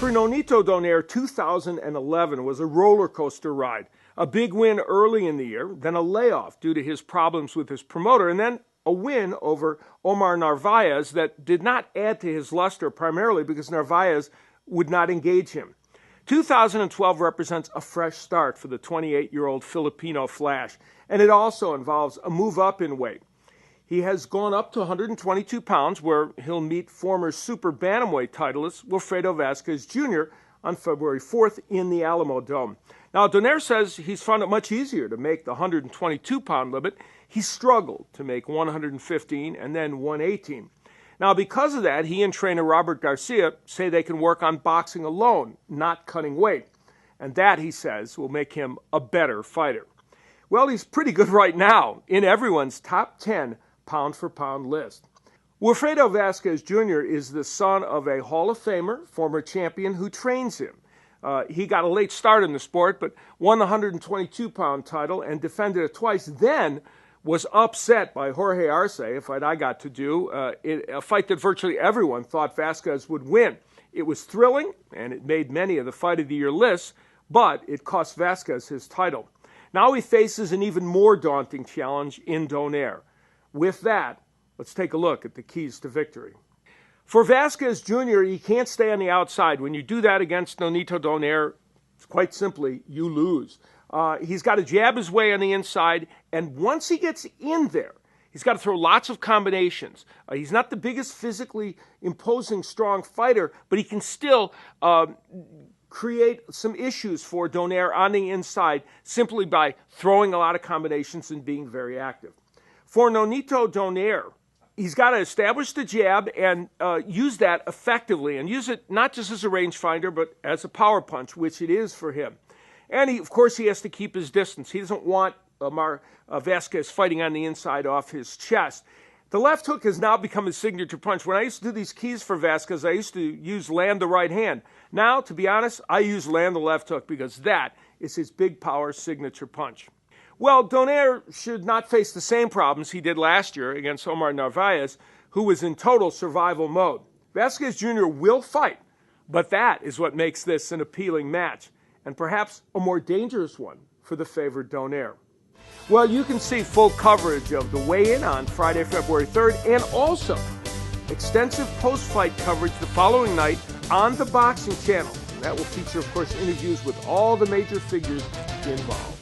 For Nonito Donaire, 2011 was a roller coaster ride. A big win early in the year, then a layoff due to his problems with his promoter, and then a win over Omar Narvaez that did not add to his luster, primarily because Narvaez would not engage him. 2012 represents a fresh start for the 28-year-old Filipino Flash, and it also involves a move up in weight. He has gone up to 122 pounds, where he'll meet former super bantamweight titleist Wilfredo Vasquez Jr. on February 4th in the Alamo Dome. Now, Donaire says he's found it much easier to make the 122-pound limit. He struggled to make 115 and then 118. Now, because of that, he and trainer Robert Garcia say they can work on boxing alone, not cutting weight. And that, he says, will make him a better fighter. Well, he's pretty good right now, in everyone's top 10 pound-for-pound list. Wilfredo Vasquez Jr. is the son of a Hall of Famer, former champion, who trains him. He got a late start in the sport, but won the 122-pound title and defended it twice, then was upset by Jorge Arce, a fight I got to do, a fight that virtually everyone thought Vasquez would win. It was thrilling, and it made many of the Fight of the Year lists, but it cost Vasquez his title. Now he faces an even more daunting challenge in Donaire. With that, let's take a look at the keys to victory. For Vasquez Jr., he can't stay on the outside. When you do that against Nonito Donaire, quite simply, you lose. He's got to jab his way on the inside, and once he gets in there, he's got to throw lots of combinations. He's not the biggest physically imposing, strong fighter, but he can still create some issues for Donaire on the inside simply by throwing a lot of combinations and being very active. For Nonito Donaire, he's got to establish the jab and use that effectively, and use it not just as a rangefinder, but as a power punch, which it is for him. And of course, he has to keep his distance. He doesn't want Vasquez fighting on the inside off his chest. The left hook has now become his signature punch. When I used to do these keys for Vasquez, I used to use land the right hand. Now, to be honest, I use land the left hook because that is his big power signature punch. Well, Donaire should not face the same problems he did last year against Omar Narvaez, who was in total survival mode. Vasquez Jr. will fight, but that is what makes this an appealing match, and perhaps a more dangerous one for the favored Donaire. Well, you can see full coverage of the weigh-in on Friday, February 3rd, and also extensive post-fight coverage the following night on the Boxing Channel. And that will feature, of course, interviews with all the major figures involved.